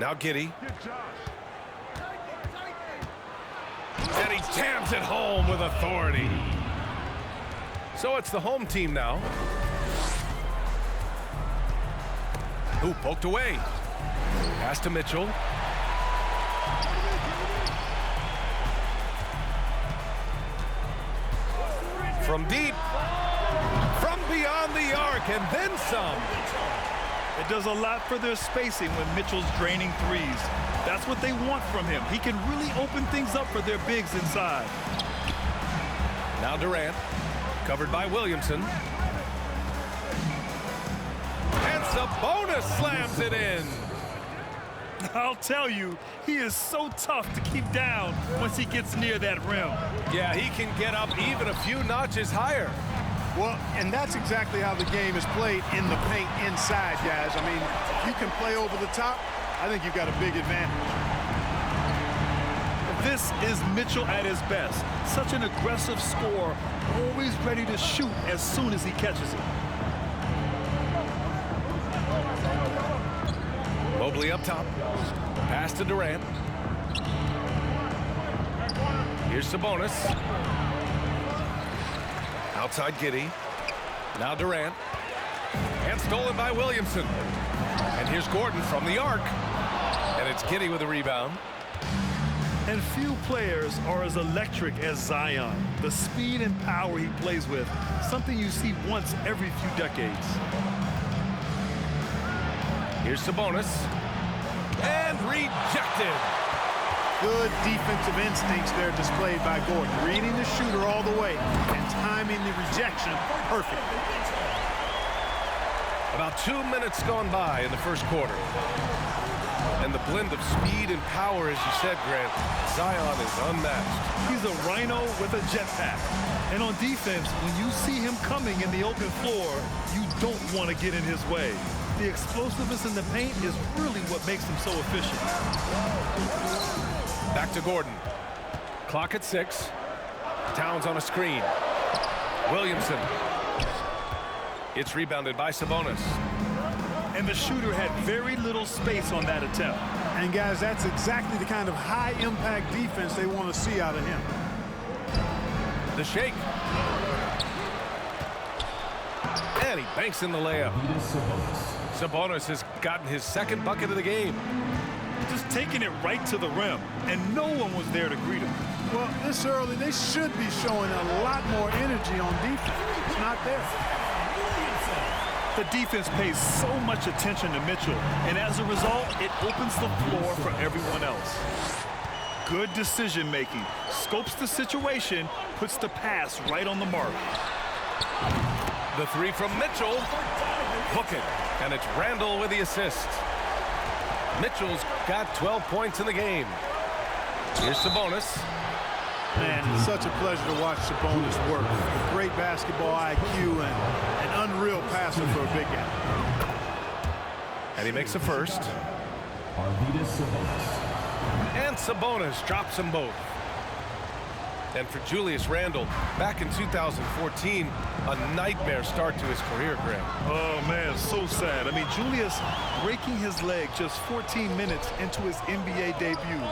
Now Giddey. And he jams it home with authority. So it's the home team now. Ooh, poked away. Pass to Mitchell. From deep. From beyond the arc, and then some. It does a lot for their spacing when Mitchell's draining threes. That's what they want from him. He can really open things up for their bigs inside. Now Durant, covered by Williamson. And Sabonis slams it in. I'll tell you, he is so tough to keep down once he gets near that rim. Yeah, he can get up even a few notches higher. Well, and that's exactly how the game is played in the paint inside, guys. I mean, if you can play over the top, I think you've got a big advantage. This is Mitchell at his best. Such an aggressive scorer, always ready to shoot as soon as he catches it. Mobley up top. Pass to Durant. Here's Sabonis. Outside Giddey. Now Durant. And stolen by Williamson. And here's Gordon from the arc. And it's Giddey with a rebound. And few players are as electric as Zion. The speed and power he plays with, something you see once every few decades. Here's Sabonis. And rejected. Good defensive instincts there displayed by Gordon. Reading the shooter all the way and timing the rejection perfectly. About 2 minutes gone by in the first quarter. And the blend of speed and power, as you said, Grant, Zion is unmatched. He's a rhino with a jetpack. And on defense, when you see him coming in the open floor, you don't want to get in his way. The explosiveness in the paint is really what makes him so efficient. Back to Gordon. Clock at 6. Towns on a screen. Williamson. It's rebounded by Sabonis. And the shooter had very little space on that attempt. And guys, that's exactly the kind of high-impact defense they want to see out of him. The shake. And he banks in the layup. Sabonis has gotten his second bucket of the game. Just taking it right to the rim, and no one was there to greet him. Well, this early, they should be showing a lot more energy on defense. It's not there. The defense pays so much attention to Mitchell, and as a result, it opens the floor for everyone else. Good decision-making. Scopes the situation, puts the pass right on the mark. The three from Mitchell. Hook it. And it's Randall with the assist. Mitchell's got 12 points in the game. Here's Sabonis. Man, it's such a pleasure to watch Sabonis work. Great basketball IQ and an unreal passer for a big guy. And he makes the first. And Sabonis drops them both. And for Julius Randle, back in 2014, a nightmare start to his career, Grant. Oh, man, so sad. I mean, Julius breaking his leg just 14 minutes into his NBA debut.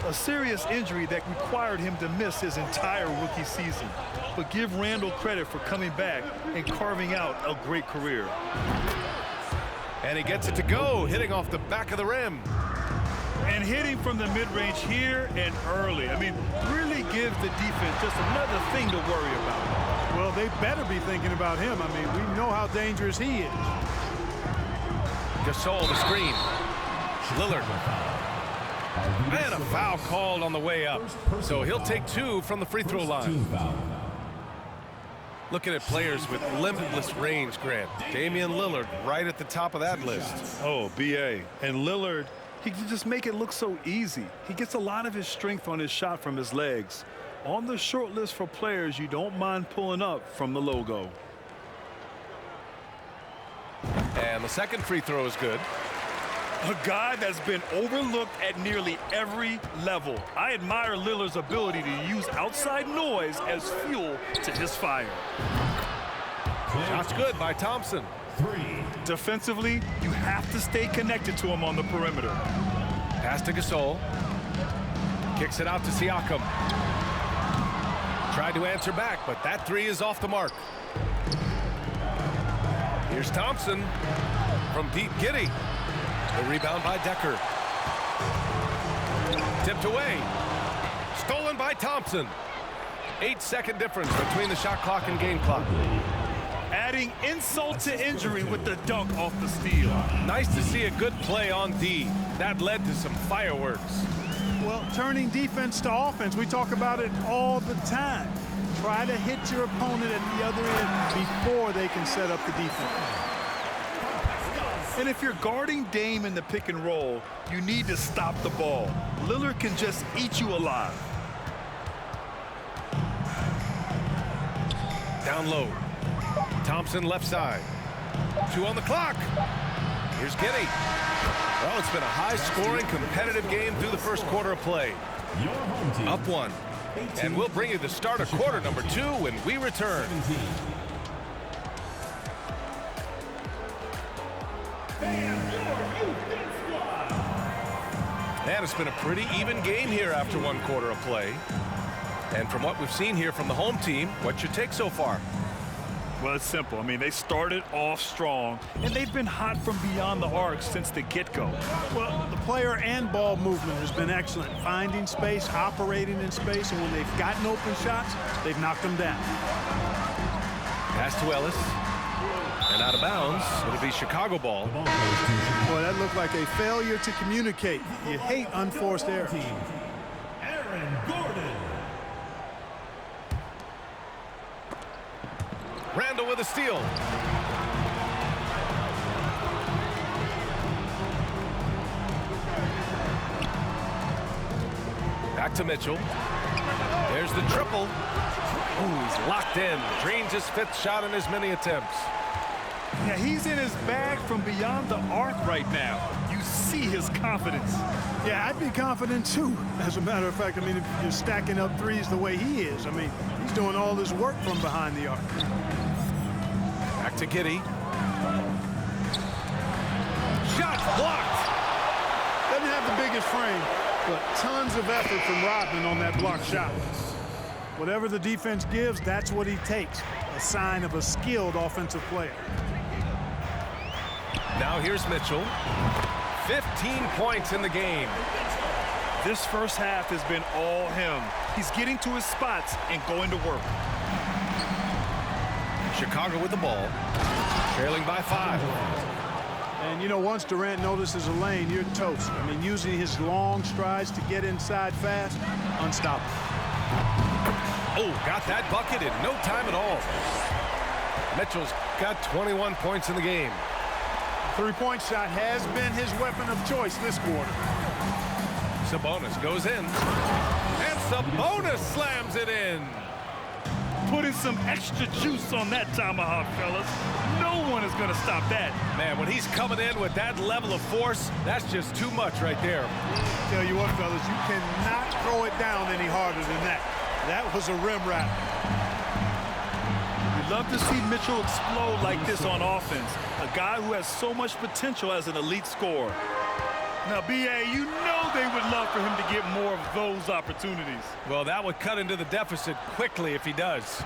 A serious injury that required him to miss his entire rookie season. But give Randle credit for coming back and carving out a great career. And he gets it to go, hitting off the back of the rim. And hitting from the mid-range here and early. I mean, really give the defense just another thing to worry about. Well, they better be thinking about him. I mean, we know how dangerous he is. Gasol the screen. Lillard. And a foul called on the way up. So he'll take 2 from the free throw line. Looking at players with limitless range, Grant. Damian Lillard right at the top of that list. Oh, B.A. And Lillard, he can just make it look so easy. He gets a lot of his strength on his shot from his legs. On the short list for players you don't mind pulling up from the logo. And the second free throw is good. A guy that's been overlooked at nearly every level. I admire Lillard's ability to use outside noise as fuel to his fire. Shot's good by Thompson. Defensively, you have to stay connected to him on the perimeter. Pass to Gasol. Kicks it out to Siakam. Tried to answer back, but that three is off the mark. Here's Thompson from deep. Giddey. The rebound by Decker. Tipped away. Stolen by Thompson. 8-second difference between the shot clock and game clock. Adding insult to injury with the dunk off the steal. Nice to see a good play on D. That led to some fireworks. Well, turning defense to offense, we talk about it all the time. Try to hit your opponent at the other end before they can set up the defense. And if you're guarding Dame in the pick and roll, you need to stop the ball. Lillard can just eat you alive. Down low. Thompson left side. 2 on the clock. Here's Giddey. Well, it's been a high-scoring, competitive game through the first quarter of play. Up 1. And we'll bring you the start of quarter number 2 when we return. And it's been a pretty even game here after 1 quarter of play. And from what we've seen here from the home team, what's your take so far? Well, it's simple. I mean, they started off strong, and they've been hot from beyond the arc since the get-go. Well, the player and ball movement has been excellent. Finding space, operating in space, and when they've gotten open shots, they've knocked them down. Pass to Ellis. And out of bounds. It'll be Chicago ball. Boy, that looked like a failure to communicate. You hate unforced errors. Randall with a steal. Back to Mitchell. There's the triple. Ooh, he's locked in. Drains his 5th shot in as many attempts. Yeah, he's in his bag from beyond the arc right now. You see his confidence. Yeah, I'd be confident too. As a matter of fact, I mean, if you're stacking up threes the way he is, I mean, he's doing all this work from behind the arc. Back to Giddey. Shot blocked. Doesn't have the biggest frame, but tons of effort from Rodman on that block shot. Whatever the defense gives, that's what he takes. A sign of a skilled offensive player. Now here's Mitchell. 15 points in the game. This first half has been all him. He's getting to his spots and going to work. Chicago with the ball. Trailing by 5. And, you know, once Durant notices a lane, you're toast. I mean, using his long strides to get inside fast, unstoppable. Oh, got that bucket in no time at all. Mitchell's got 21 points in the game. Three-point shot has been his weapon of choice this quarter. Sabonis goes in. And Sabonis slams it in. Putting some extra juice on that tomahawk, fellas. No one is going to stop that. Man, when he's coming in with that level of force, that's just too much right there. Tell you what, fellas, you cannot throw it down any harder than that. That was a rim wrap. We'd love to see Mitchell explode like this on offense. A guy who has so much potential as an elite scorer. Now, B.A., you know they would love for him to get more of those opportunities. Well, that would cut into the deficit quickly if he does.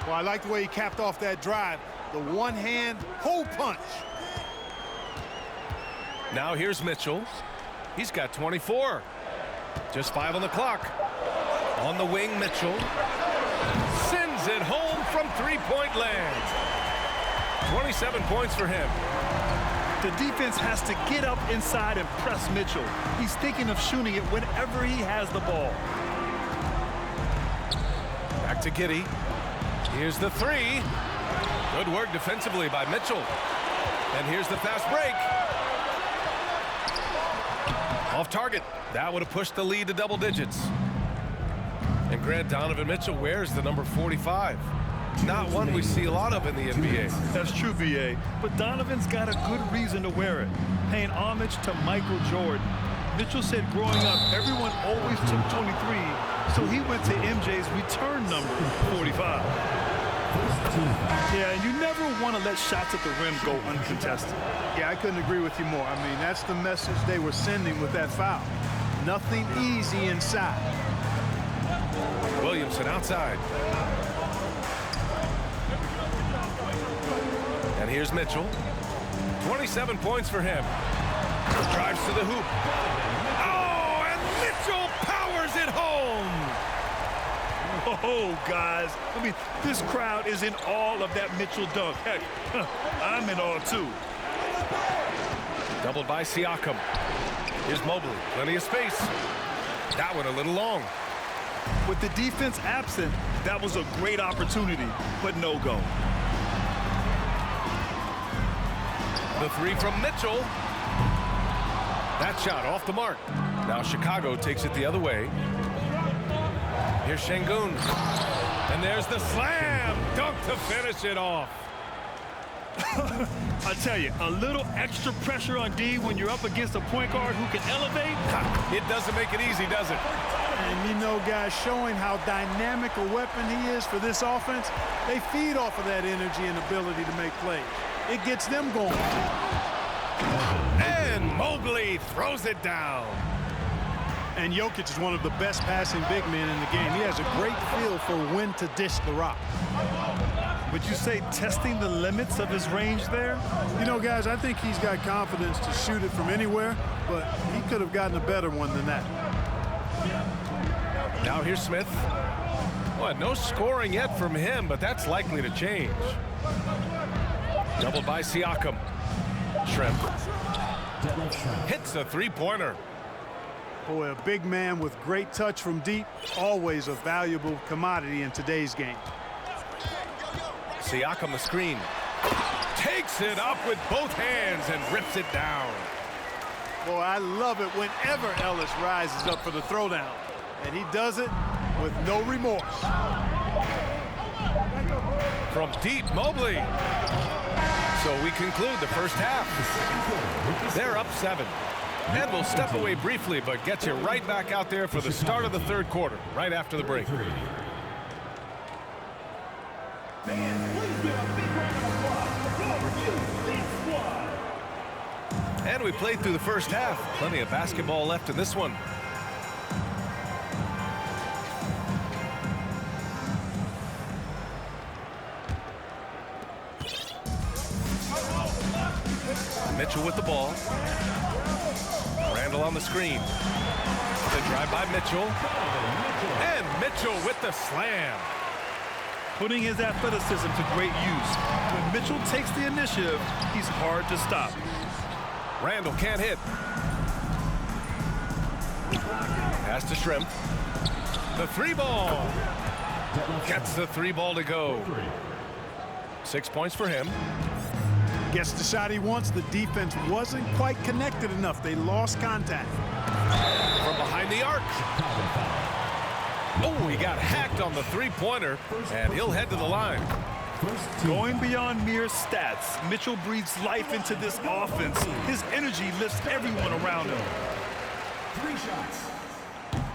Well, I like the way he capped off that drive. The one-hand hole punch. Now here's Mitchell. He's got 24. Just 5 on the clock. On the wing, Mitchell. Sends it home from three-point land. 27 points for him. The defense has to get up inside and press Mitchell. He's thinking of shooting it whenever he has the ball. Back to Giddey. Here's the 3. Good work defensively by Mitchell. And here's the fast break. Off target. That would have pushed the lead to double digits. And Grant, Donovan Mitchell wears the number 45. Not one we see a lot of in the NBA. That's true, B.A., but Donovan's got a good reason to wear it, paying homage to Michael Jordan. Mitchell said growing up, everyone always took 23, so he went to MJ's return number, 45. Yeah, and you never want to let shots at the rim go uncontested. Yeah, I couldn't agree with you more. I mean, that's the message they were sending with that foul. Nothing easy inside. Williamson outside. And here's Mitchell. 27 points for him. Drives to the hoop. Oh, and Mitchell powers it home. Oh, guys. I mean, this crowd is in awe of that Mitchell dunk. Heck, I'm in awe, too. Doubled by Siakam. Here's Mobley. Plenty of space. That one a little long. With the defense absent, that was a great opportunity, but no go. The three from Mitchell. That shot off the mark. Now Chicago takes it the other way. Here's Şengün. And there's the slam dunk to finish it off. I tell you, a little extra pressure on D when you're up against a point guard who can elevate. It doesn't make it easy, does it? And you know, guys, showing how dynamic a weapon he is for this offense, they feed off of that energy and ability to make plays. It gets them going. And Mobley throws it down. And Jokic is one of the best passing big men in the game. He has a great feel for when to dish the rock. Would you say testing the limits of his range there? You know, guys, I think he's got confidence to shoot it from anywhere, but he could have gotten a better one than that. Now here's Smith. Well, no scoring yet from him, but that's likely to change. Doubled by Siakam. Shrimp hits a three-pointer. Boy, a big man with great touch from deep, always a valuable commodity in today's game. Siakam the screen. Takes it up with both hands and rips it down. Boy, I love it whenever Ellis rises up for the throwdown. And he does it with no remorse. From deep, Mobley. So we conclude the first half. They're up 7. And we'll step away briefly, but get you right back out there for the start of the third quarter, right after the break. And we played through the first half. Plenty of basketball left in this one. Mitchell with the ball. Randall on the screen. The drive by Mitchell. And Mitchell with the slam. Putting his athleticism to great use. When Mitchell takes the initiative, he's hard to stop. Randall can't hit. Pass to Shrimp. The three ball. Gets the three ball to go. 6 points for him. Gets the shot he wants. The defense wasn't quite connected enough. They lost contact. From behind the arc. Oh, he got hacked on the three-pointer, and he'll head to the line. Going beyond mere stats, Mitchell breathes life into this offense. His energy lifts everyone around him. 3 shots.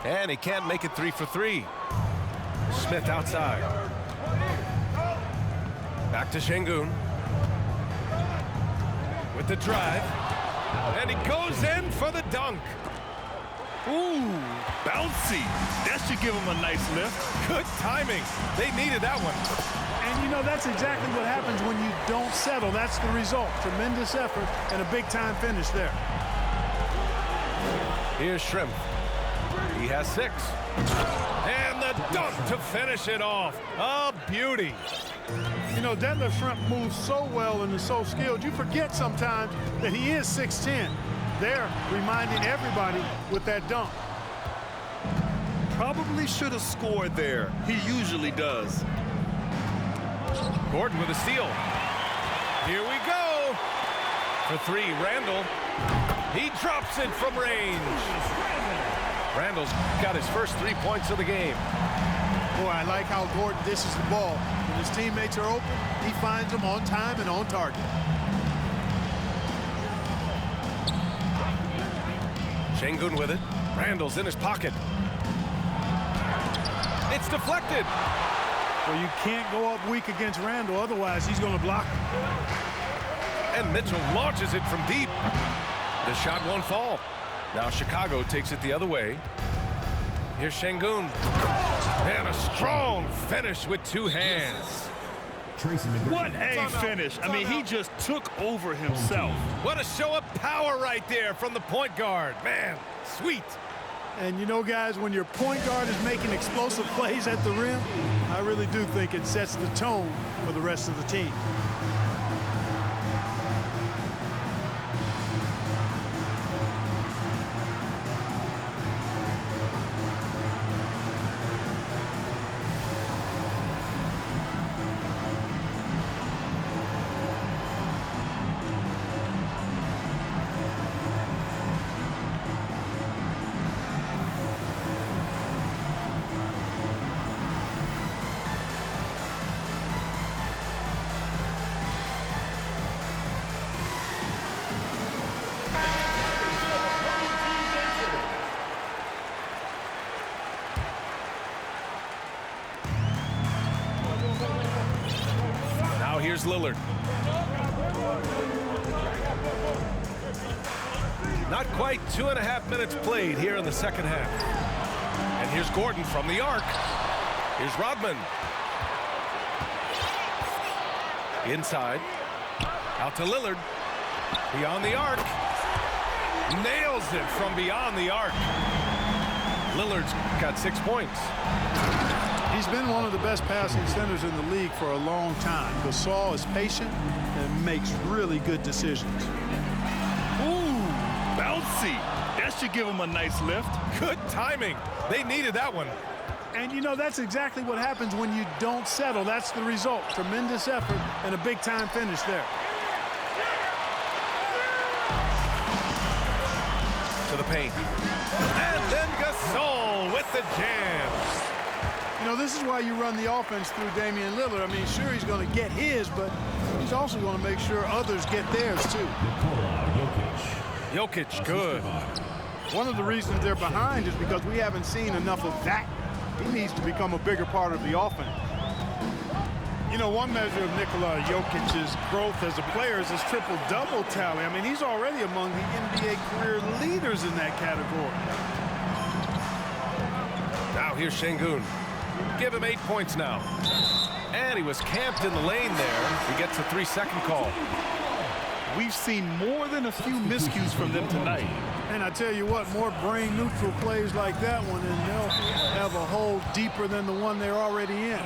And he can't make it 3 for 3. Smith outside. Back to Şengün. With the drive. And he goes in for the dunk. Ooh, bouncy. That should give him a nice lift. Good timing. They needed that one. And, you know, that's exactly what happens when you don't settle. That's the result. Tremendous effort and a big-time finish there. Here's Shrimp. He has 6. And the dunk to finish it off. A beauty. You know, Detlef Shrimp moves so well and is so skilled, you forget sometimes that he is 6'10". They're reminding everybody with that dunk. Probably should have scored there. He usually does. Gordon with a steal. Here we go. For 3, Randall. He drops it from range. Randall's got his first 3 points of the game. Boy, I like how Gordon dishes the ball. When his teammates are open, he finds them on time and on target. Şengün with it. Randall's in his pocket. It's deflected. Well, you can't go up weak against Randall, otherwise he's going to block him. And Mitchell launches it from deep. The shot won't fall. Now Chicago takes it the other way. Here's Şengün. And a strong finish with two hands. What a finish. I mean, he just took over himself. What a show of power right there from the point guard. Man, sweet. And you know, guys, when your point guard is making explosive plays at the rim, I really do think it sets the tone for the rest of the team. Here's Lillard. Not quite 2.5 minutes played here in the second half. And here's Gordon from the arc. Here's Rodman. Inside. Out to Lillard. Beyond the arc. Nails it from beyond the arc. Lillard's got 6 points. He's been one of the best passing centers in the league for a long time. Gasol is patient and makes really good decisions. Ooh, bouncy. That should give him a nice lift. Good timing. They needed that one. And, you know, that's exactly what happens when you don't settle. That's the result. Tremendous effort and a big-time finish there. To the paint. And then Gasol with the jam. You know, this is why you run the offense through Damian Lillard. I mean, sure, he's going to get his, but he's also going to make sure others get theirs, too. Jokic, good. One of the reasons they're behind is because we haven't seen enough of that. He needs to become a bigger part of the offense. You know, one measure of Nikola Jokic's growth as a player is his triple-double tally. I mean, he's already among the NBA career leaders in that category. Now here's Şengün. Give him 8 points now. And he was camped in the lane there. He gets a 3-second call. We've seen more than a few miscues from them tonight. And I tell you what, more brain-neutral plays like that one, and they'll have a hole deeper than the one they're already in.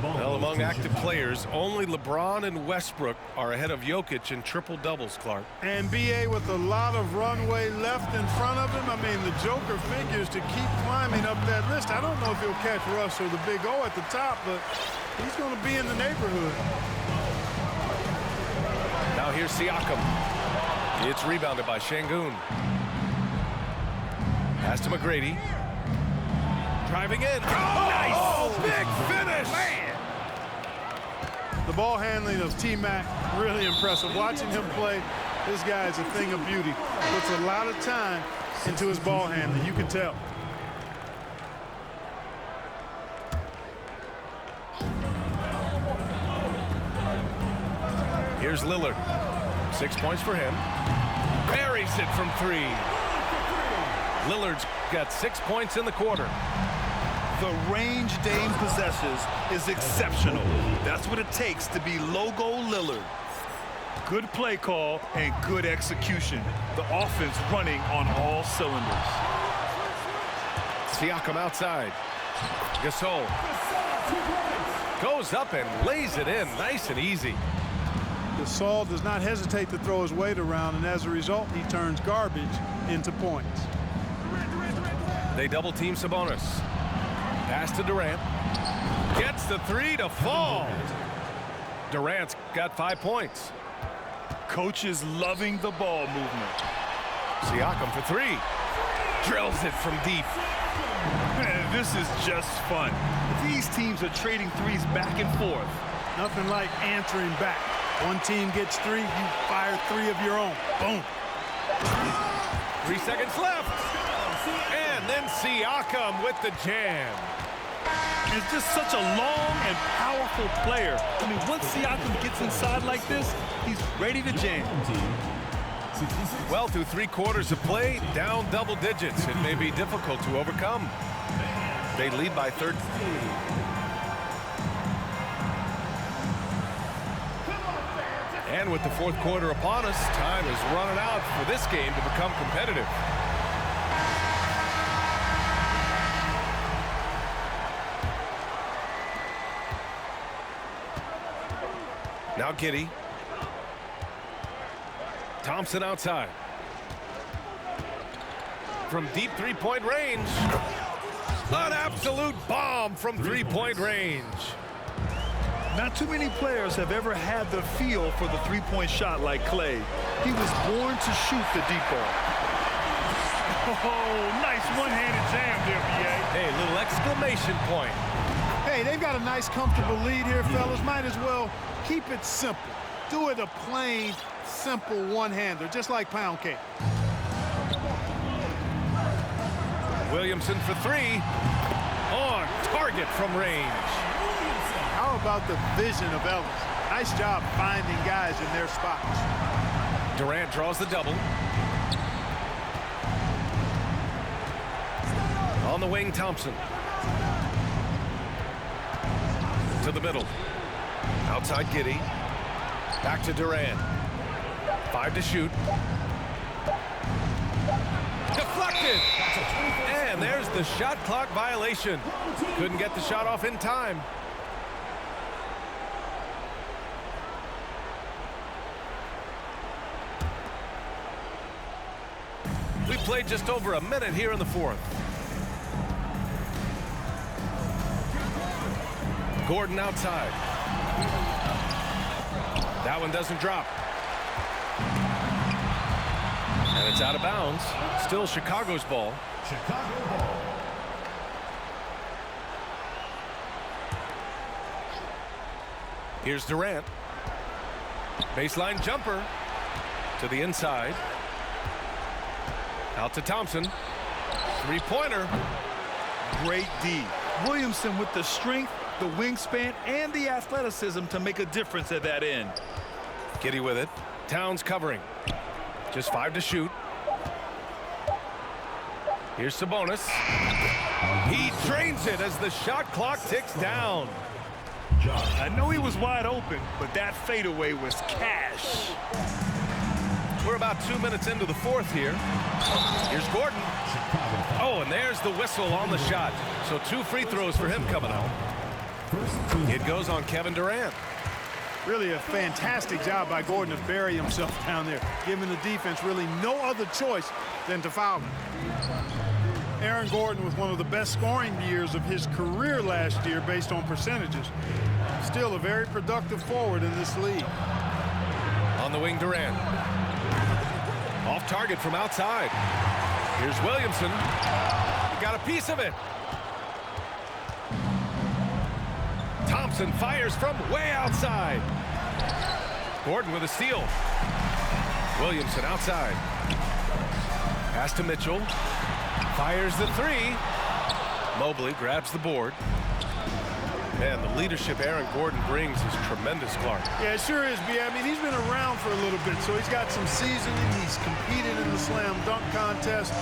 Well, among active players, only LeBron and Westbrook are ahead of Jokic in triple-doubles, Clark. And B.A. with a lot of runway left in front of him. I mean, the Joker figures to keep climbing up that list. I don't know if he'll catch Russ or the Big O at the top, but he's going to be in the neighborhood. Now here's Siakam. It's rebounded by Şengün. Pass to McGrady. Driving in. Oh, nice! Big finish! Man. The ball handling of T-Mac, really impressive. Watching him play, this guy is a thing of beauty. Puts a lot of time into his ball handling, you can tell. Here's Lillard. 6 points for him. Buries it from 3. Lillard's got 6 points in the quarter. The range Dame possesses is exceptional. That's what it takes to be Logo Lillard. Good play call and good execution. The offense running on all cylinders. Siakam outside. Gasol goes up and lays it in nice and easy. Gasol does not hesitate to throw his weight around, and as a result, he turns garbage into points. They double team Sabonis. Pass to Durant. Gets the 3 to fall. Durant's got 5 points. Coach is loving the ball movement. Siakam for 3. Drills it from deep. Man, this is just fun. These teams are trading threes back and forth. Nothing like answering back. One team gets 3, you fire 3 of your own. Boom. 3 seconds left. And then Siakam with the jam. is just such a long and powerful player. I mean, once Siakam gets inside like this, he's ready to jam. Well, through 3 quarters of play, down double digits. It may be difficult to overcome. They lead by 13. And with the 4th quarter upon us, time is running out for this game to become competitive. Now Giddey. Thompson outside. From deep 3-point range. An absolute bomb from 3-point range. Not too many players have ever had the feel for the 3-point shot like Clay. He was born to shoot the deep ball. Oh, nice one-handed jam there, B.A. Hey, little exclamation point. Hey, they've got a nice, comfortable lead here, fellas. Might as well keep it simple. Do it a plain, simple one-hander, just like pound cake. Williamson for 3. On target from range. How about the vision of Ellis? Nice job finding guys in their spots. Durant draws the double. On the wing, Thompson. To the middle. Outside Giddey. Back to Durant. 5 to shoot. Deflected. And there's the shot clock violation. Couldn't get the shot off in time. We played just over a minute here in the 4th. Gordon outside. That one doesn't drop. And it's out of bounds. Still Chicago's ball. Chicago ball. Here's Durant. Baseline jumper to the inside. Out to Thompson. 3-pointer. Great D. Williamson with the strength, the wingspan, and the athleticism to make a difference at that end. Giddey with it. Towns covering. Just 5 to shoot. Here's Sabonis. He drains it as the shot clock ticks down. I know he was wide open, but that fadeaway was cash. We're about 2 minutes into the 4th here. Here's Gordon. Oh, and there's the whistle on the shot. So 2 free throws for him coming out. It goes on Kevin Durant. Really a fantastic job by Gordon to bury himself down there, giving the defense really no other choice than to foul him. Aaron Gordon with one of the best scoring years of his career last year based on percentages. Still a very productive forward in this league. On the wing, Durant. Off target from outside. Here's Williamson. He got a piece of it. Thompson fires from way outside. Gordon with a steal. Williamson outside. Pass to Mitchell. Fires the 3. Mobley grabs the board. Man, the leadership Aaron Gordon brings is tremendous, Clark. Yeah, it sure is, B. I mean, he's been around for a little bit, so he's got some seasoning. He's competed in the slam dunk contest.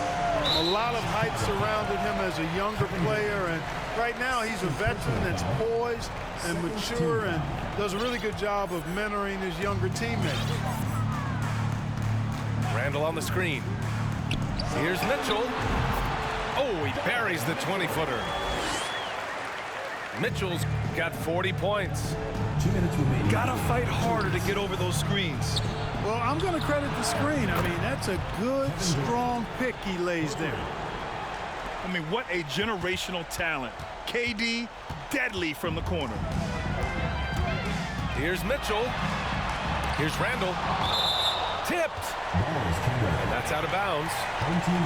A lot of hype surrounded him as a younger player, and right now he's a veteran that's poised and mature and does a really good job of mentoring his younger teammates. Randall on the screen. Here's Mitchell. Oh, he buries the 20-footer. Mitchell's got 40 points. 2 minutes remaining. Gotta fight harder to get over those screens. Well, I'm going to credit the screen. I mean, that's a good, strong pick he lays there. I mean, what a generational talent. KD, deadly from the corner. Here's Mitchell. Here's Randall. Tipped. And that's out of bounds.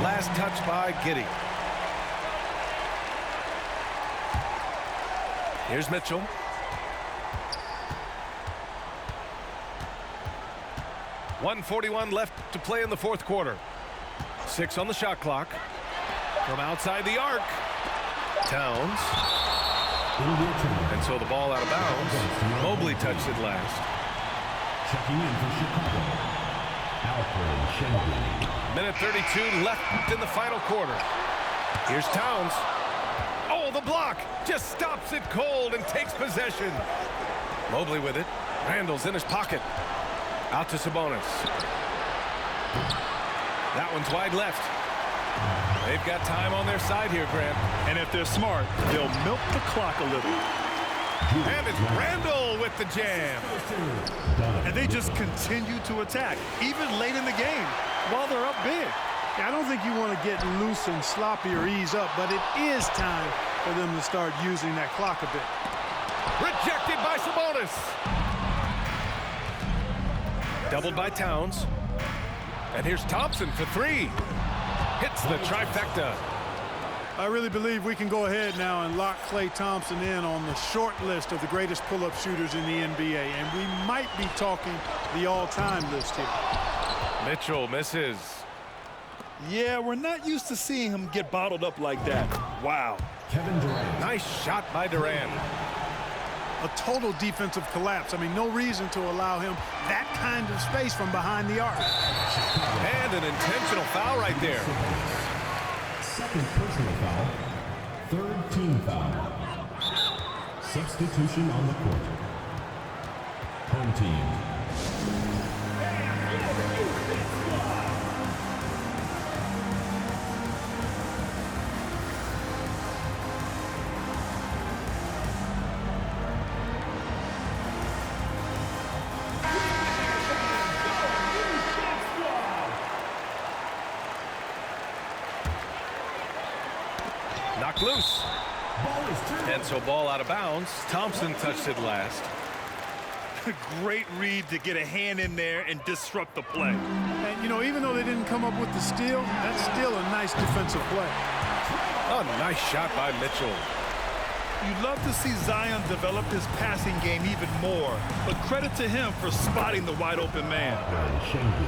Last touch by Giddey. Here's Mitchell. .141 left to play in the 4th quarter. 6 on the shot clock. From outside the arc. Towns. And so the ball out of bounds. Mobley touched it last. Checking in for Chicago, Alfred Schengen. Minute 32 left in the final quarter. Here's Towns. Oh, the block just stops it cold and takes possession. Mobley with it. Randall's in his pocket. Out to Sabonis. That one's wide left. They've got time on their side here, Grant. And if they're smart, they'll milk the clock a little. And it's Randall with the jam. And they just continue to attack, even late in the game, while they're up big. I don't think you want to get loose and sloppy or ease up, but it is time for them to start using that clock a bit. Rejected by Sabonis. Doubled by Towns. And here's Thompson for three. Hits the trifecta. I really believe we can go ahead now and lock Klay Thompson in on the short list of the greatest pull-up shooters in the NBA, and we might be talking the all-time list here. Mitchell misses. Yeah, we're not used to seeing him get bottled up like that. Wow. Kevin Durant. Nice shot by Durant. A total defensive collapse. I mean, no reason to allow him that kind of space from behind the arc. And an intentional foul right there. Second personal foul. Third team foul. Substitution on the court. Home team. Knocked loose. And so ball out of bounds. Thompson touched it last. Great read to get a hand in there and disrupt the play. And, you know, even though they didn't come up with the steal, that's still a nice defensive play. A nice shot by Mitchell. You'd love to see Zion develop his passing game even more, but credit to him for spotting the wide open man.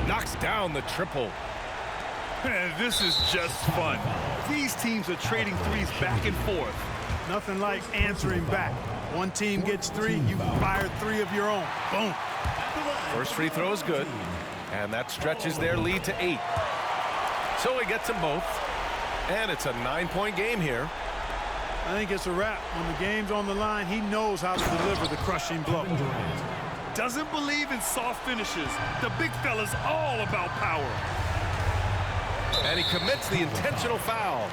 Knocks down the triple. And this is just fun. These teams are trading threes back and forth. Nothing like answering back. One team gets three, you fire three of your own. Boom. First free throw is good, and that stretches their lead to 8. So he gets them both, and it's a 9-point game here. I think it's a wrap. When the game's on the line, he knows how to deliver the crushing blow. Doesn't believe in soft finishes. The big fella's all about power. And he commits the intentional foul.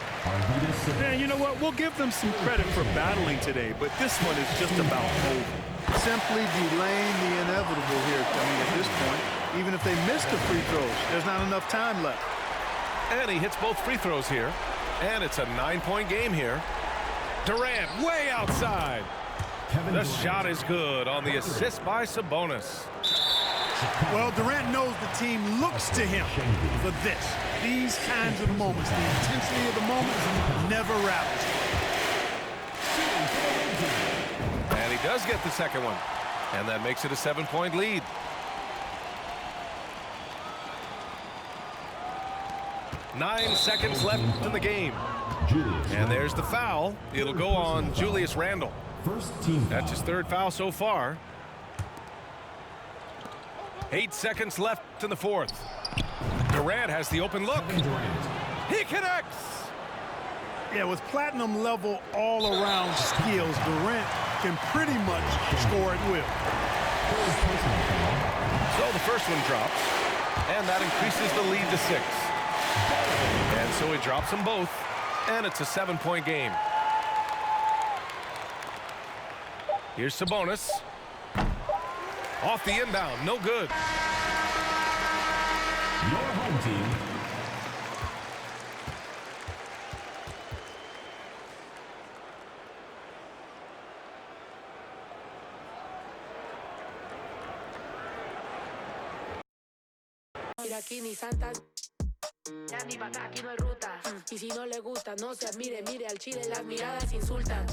And you know what? We'll give them some credit for battling today, but this one is just about over. Simply delaying the inevitable here, at this point. Even if they miss the free throws, there's not enough time left. And he hits both free throws here. And it's a 9-point game here. Durant way outside. The shot is good on the assist by Sabonis. Well, Durant knows the team looks to him for this. These kinds of moments, the intensity of the moment never rallies. And he does get the second one. And that makes it a 7-point lead. Nine seconds left in the game. And there's the foul. It'll go on Julius Randle. That's his third foul so far. 8 seconds left in the fourth. Durant has the open look. He connects. Yeah, with platinum level all-around skills, Durant can pretty much score at will. So the first one drops, and that increases the lead to 6. And so he drops them both, and it's a 7-point game. Here's Sabonis. Off the inbound, no good. Your home team. Mira aquí ni santas, ya ni pa' acá, aquí no hay ruta. Y si no le gusta, no se admire, mire al chile, las miradas insultan.